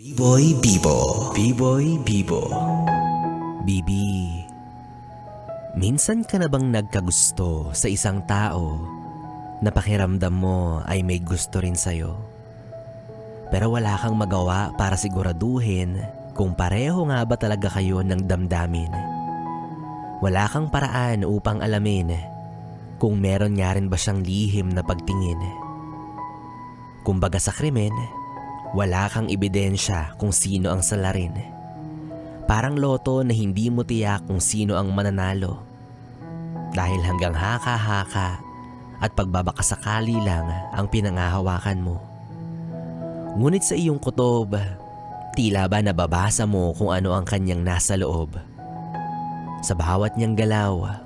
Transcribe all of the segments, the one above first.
B-Boy Bibo. B-Boy Bibo. Bibi, minsan ka na bang nagkagusto sa isang tao na pakiramdam mo ay may gusto rin sa'yo? Pero wala kang magawa para siguraduhin kung pareho nga ba talaga kayo ng damdamin. Wala kang paraan upang alamin kung meron nga rin ba siyang lihim na pagtingin. Kumbaga sa krimen, wala kang ebidensya kung sino ang salarin. Parang loto na hindi mo tiyak kung sino ang mananalo. Dahil hanggang haka-haka at pagbabakasakali lang ang pinangahawakan mo. Ngunit sa iyong kutob, tila ba nababasa mo kung ano ang kanyang nasa loob. Sa bawat niyang galaw,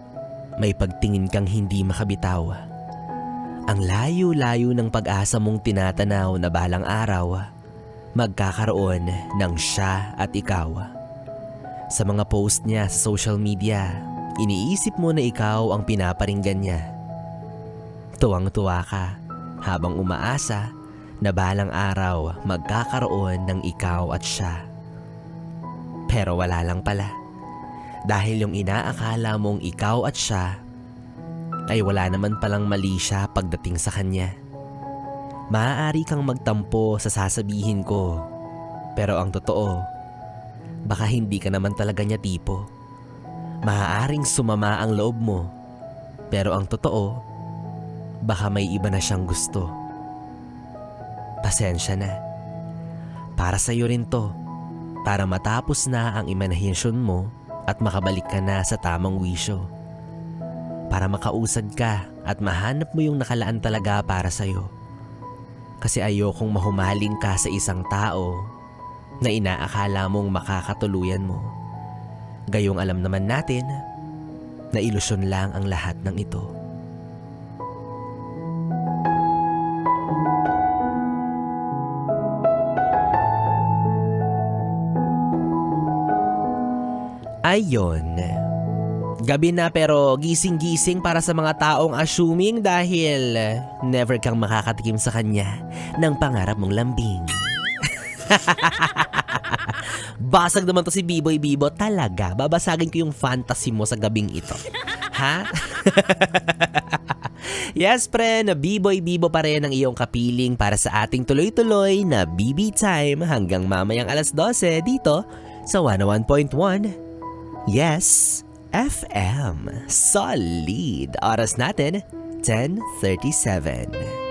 may pagtingin kang hindi makabitaw. Ang layo-layo ng pag-asa mong tinatanaw na balang araw, magkakaroon ng siya at ikaw. Sa mga post niya sa social media, iniisip mo na ikaw ang pinaparinggan niya. Tuwang-tuwa ka habang umaasa na balang araw magkakaroon ng ikaw at siya. Pero wala lang pala. Dahil yung inaakala mong ikaw at siya ay wala naman palang mali siya pagdating sa kanya. Maaari kang magtampo sa sasabihin ko, pero ang totoo, baka hindi ka naman talaga niya tipo. Maaaring sumama ang loob mo, pero ang totoo, baka may iba na siyang gusto. Pasensya na. Para sa'yo rin to, para matapos na ang imahinasyon mo at makabalik ka na sa tamang wisyo. Para makausad ka at mahanap mo yung nakalaan talaga para sa'yo. Kasi ayokong mahumaling ka sa isang tao na inaakala mong makakatuluyan mo. Gayong alam naman natin na ilusyon lang ang lahat ng ito. Ayon. Gabi na pero gising-gising para sa mga taong assuming dahil never kang makakatikim sa kanya ng pangarap mong lambing. Basag naman to si B-Boy Bibo. Talaga, babasagin ko yung fantasy mo sa gabing ito. Ha? Yes, pre, na B-Boy Bibo pa rin ang iyong kapiling para sa ating tuloy-tuloy na BB Time hanggang mamayang alas 12 dito sa 101.1. Yes, FM. Solid. Oras natin, 10:37.